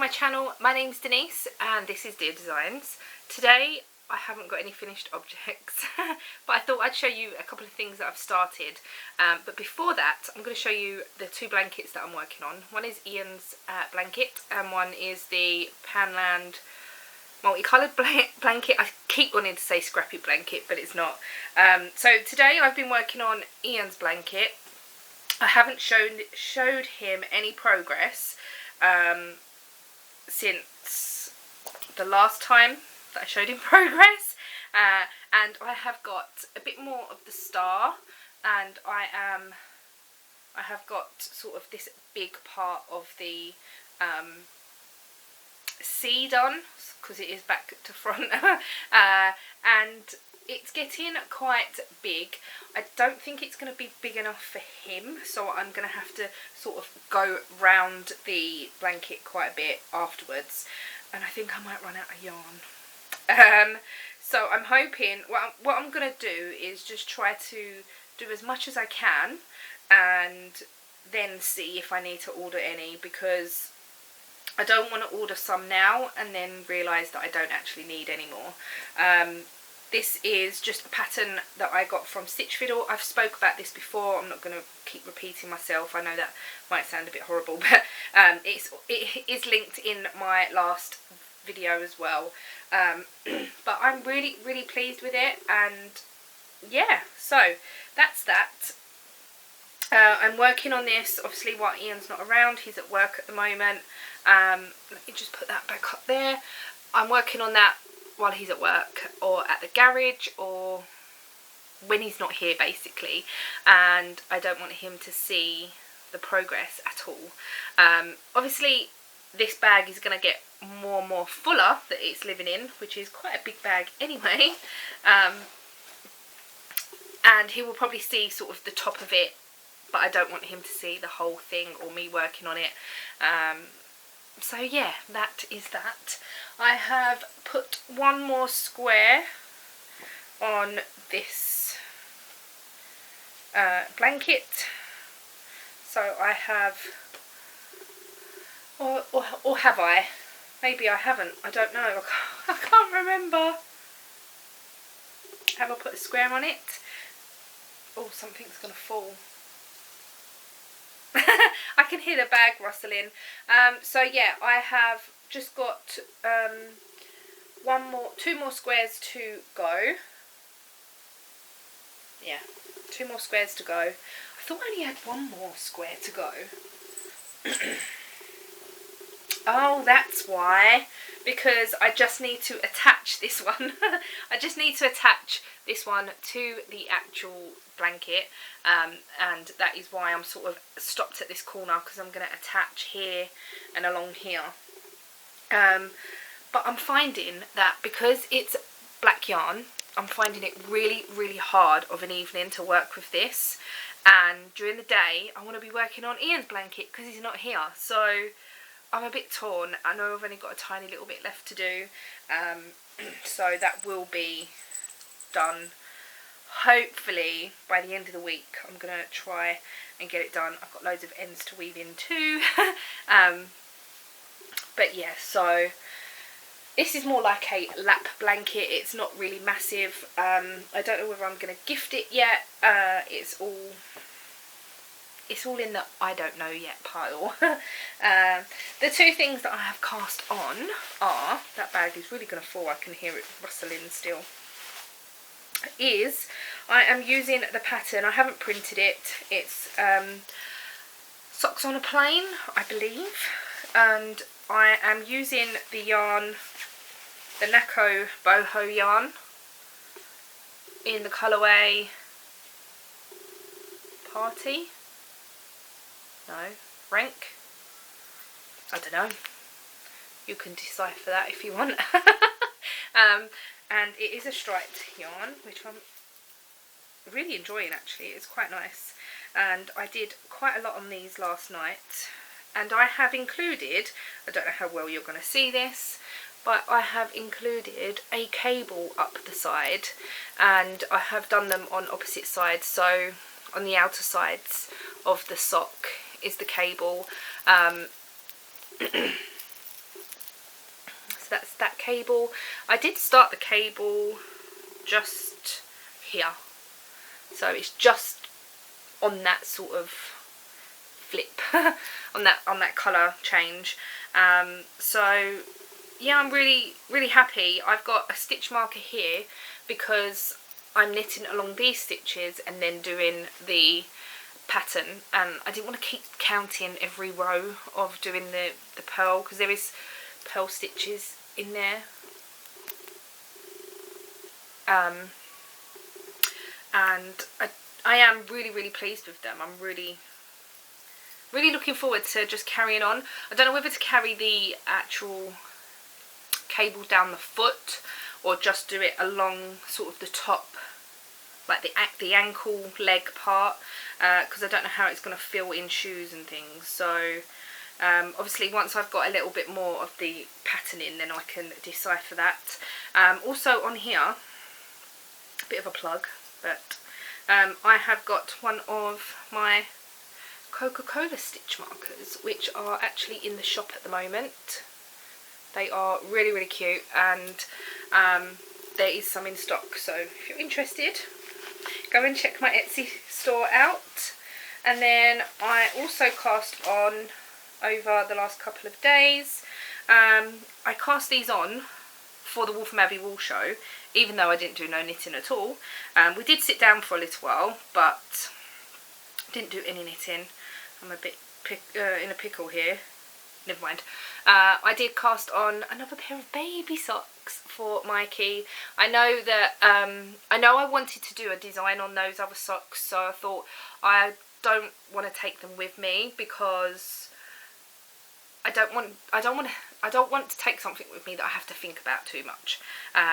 my channel. My name's Denise and this is Deer Designs. Today I haven't got any finished objects but I thought I'd show you a couple of things that I've started, but before that I'm going to show you the two blankets that I'm working on. One is Ian's blanket and one is the Panland multicoloured blanket. I keep wanting to say scrappy blanket but it's not. So today I've been working on Ian's blanket. I haven't showed him any progress since the last time that I showed him progress, and I have got a bit more of the star, and I have got sort of this big part of the C done, because it is back to front, and it's getting quite big. I don't think it's going to be big enough for him, so I'm going to have to sort of go round the blanket quite a bit afterwards, and I think I might run out of yarn. So I'm hoping, what I'm going to do is just try to do as much as I can and then see if I need to order any, because I don't want to order some now and then realise that I don't actually need any more. This is just a pattern that I got from Stitch Fiddle. I've spoke about this before. I'm not going to keep repeating myself. I know that might sound a bit horrible, but it is linked in my last video as well. But I'm really pleased with it, and yeah, so that's that. I'm working on this obviously while Ian's not around. He's at work at the moment. Let me just put that back up there. I'm working on that while he's at work or at the garage or when he's not here basically, and I don't want him to see the progress at all. Obviously this bag is going to get more and more fuller that it's living in, which is quite a big bag anyway, and he will probably see sort of the top of it, but I don't want him to see the whole thing or me working on it. So yeah, that is that. I have put one more square on this blanket. So I have, or have I? Maybe I haven't. I don't know. I can't remember. Have I put a square on it? Oh, something's going to fall. I can hear the bag rustling. So yeah, I have just got two more squares to go. Yeah, 2 more squares to go. I thought I only had 1 more square to go. Oh, that's why. Because I just need to attach this one. I just need to attach this one to the actual blanket, and that is why I'm sort of stopped at this corner, because I'm going to attach here and along here. But I'm finding that because it's black yarn, I'm finding it really hard of an evening to work with this, and during the day I want to be working on Ian's blanket because he's not here, so I'm a bit torn. I know I've only got a tiny little bit left to do, so that will be done hopefully by the end of the week. I'm going to try and get it done. I've got loads of ends to weave in too. But yeah, so this is more like a lap blanket. It's not really massive. I don't know whether I'm going to gift it yet. It's all in the I don't know yet pile. The two things that I have cast on are, that bag is really going to fall, I can hear it rustling still, is I am using the pattern, I haven't printed it, it's Socks on a Plane, I believe, and I am using the yarn, the Nako boho yarn, in the colourway Party. No, Rank. I don't know. You can decipher that if you want. And it is a striped yarn, which I'm really enjoying actually. It's quite nice. And I did quite a lot on these last night. And I have included, I don't know how well you're going to see this, but I have included a cable up the side. And I have done them on opposite sides. So on the outer sides of the sock is the cable, that's that cable. I did start the cable just here, so it's just on that sort of flip on that colour change. So yeah, I'm really happy. I've got a stitch marker here because I'm knitting along these stitches and then doing the pattern, and I didn't want to keep counting every row of doing the purl, because there is purl stitches in there. And I am really pleased with them. I'm really looking forward to just carrying on. I don't know whether to carry the actual cable down the foot or just do it along sort of the top, like the ankle leg part, because I don't know how it's going to feel in shoes and things. So obviously once I've got a little bit more of the pattern in, then I can decipher that. Also on here, a bit of a plug, but I have got one of my Coca-Cola stitch markers, which are actually in the shop at the moment. They are really cute, and there is some in stock, so if you're interested, go and check my Etsy store out. And then I also cast on over the last couple of days. I cast these on for the Wolfram Abbey wool show, even though I didn't do no knitting at all. We did sit down for a little while, but didn't do any knitting. I'm a bit in a pickle here. Never mind. I did cast on another pair of baby socks for Mikey. I know that I wanted to do a design on those other socks, so I thought I don't want to take them with me because I don't want to take something with me that I have to think about too much.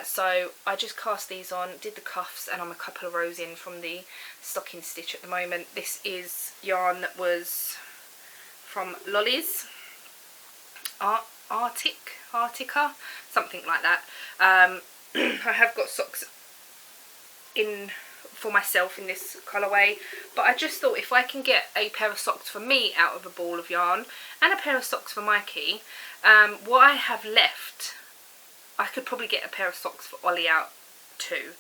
So I just cast these on, did the cuffs, and I'm a couple of rows in from the stocking stitch at the moment. This is yarn that was from Lolly's Arctica, something like that. I have got socks in for myself in this colourway, but I just thought if I can get a pair of socks for me out of a ball of yarn and a pair of socks for Mikey, what I have left, I could probably get a pair of socks for Ollie out too.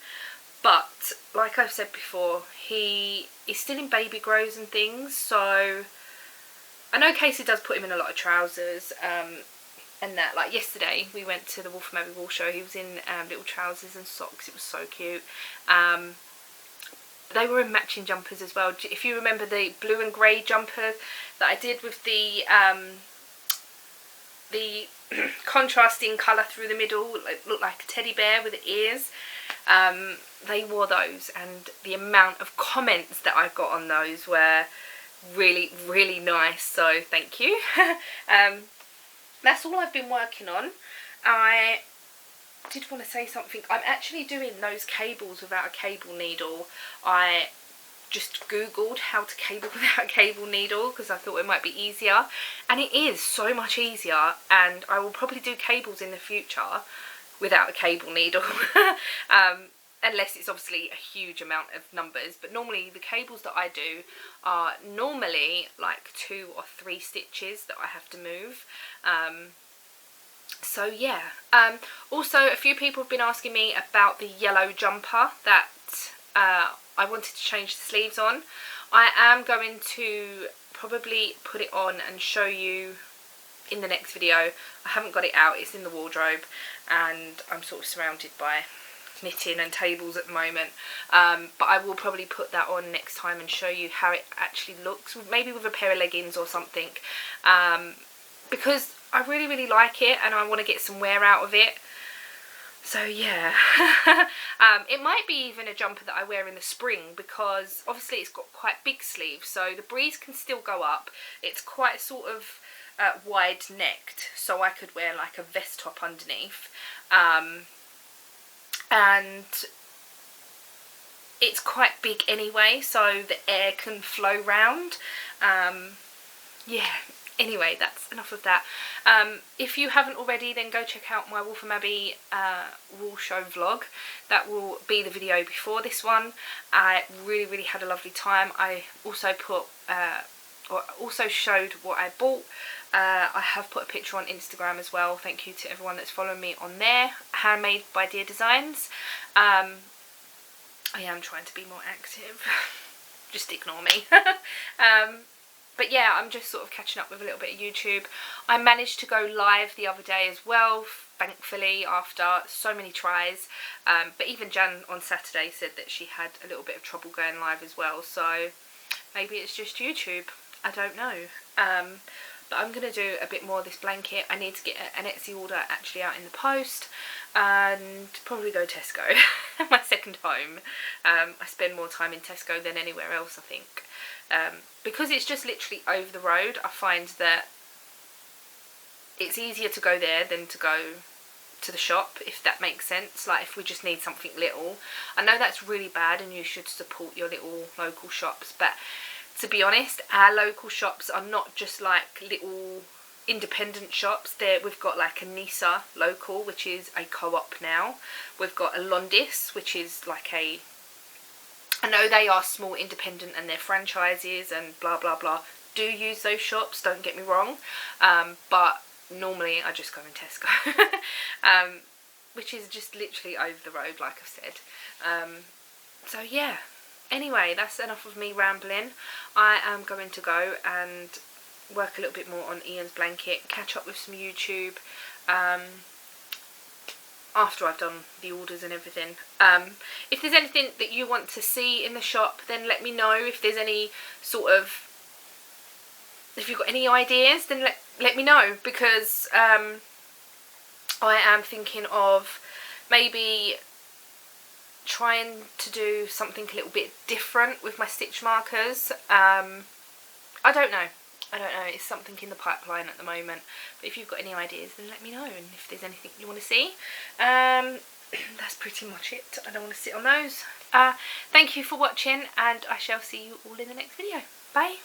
But like I've said before, he is still in baby grows and things, so I know Casey does put him in a lot of trousers and that. Like yesterday we went to the Wolfram Abbey wool show, he was in little trousers and socks. It was so cute. They were in matching jumpers as well. If you remember the blue and grey jumper that I did with the contrasting colour through the middle, it looked like a teddy bear with the ears. They wore those, and the amount of comments that I got on those were really nice, so thank you. That's all I've been working on. I did want to say something. I'm actually doing those cables without a cable needle. I just googled how to cable without a cable needle because I thought it might be easier, and it is so much easier, and I will probably do cables in the future without a cable needle. Unless it's obviously a huge amount of numbers, but normally the cables that I do are normally like 2 or 3 stitches that I have to move. So yeah. Also a few people have been asking me about the yellow jumper that I wanted to change the sleeves on. I am going to probably put it on and show you in the next video. I haven't got it out, it's in the wardrobe, and I'm sort of surrounded by knitting and tables at the moment, but I will probably put that on next time and show you how it actually looks, maybe with a pair of leggings or something, because I really like it and I want to get some wear out of it. So yeah. It might be even a jumper that I wear in the spring, because obviously it's got quite big sleeves, so the breeze can still go up. It's quite sort of wide necked, so I could wear like a vest top underneath. And it's quite big anyway, so the air can flow round. Yeah, anyway, that's enough of that. If you haven't already, then go check out my Wolfram Abbey wool show vlog. That will be the video before this one. I really had a lovely time. I also put or also showed what I bought. I have put a picture on Instagram as well. Thank you to everyone that's following me on there. Handmade by Deer Designs. I am trying to be more active. Just ignore me. But yeah, I'm just sort of catching up with a little bit of YouTube. I managed to go live the other day as well, thankfully, after so many tries. But even Jan on Saturday said that she had a little bit of trouble going live as well. So maybe it's just YouTube. I don't know. But I'm going to do a bit more of this blanket. I need to get an Etsy order actually out in the post. And probably go Tesco. My second home. I spend more time in Tesco than anywhere else, I think. Because it's just literally over the road, I find that it's easier to go there than to go to the shop, if that makes sense. Like if we just need something little. I know that's really bad and you should support your little local shops, but to be honest, our local shops are not just like little independent shops. We've got like a Nisa local, which is a co-op now. We've got a Londis, which is like a, I know they are small independent and they're franchises and blah blah blah. Do use those shops, don't get me wrong, but normally I just go in Tesco, which is just literally over the road, like I've said. So yeah, anyway, that's enough of me rambling. I am going to go and work a little bit more on Ian's blanket, catch up with some YouTube after I've done the orders and everything. If there's anything that you want to see in the shop, then let me know. If there's any sort of, if you've got any ideas, then let me know, because I am thinking of maybe trying to do something a little bit different with my stitch markers. I don't know. It's something in the pipeline at the moment. But if you've got any ideas, then let me know. And if there's anything you want to see, that's pretty much it. I don't want to sit on those. Thank you for watching, and I shall see you all in the next video. Bye.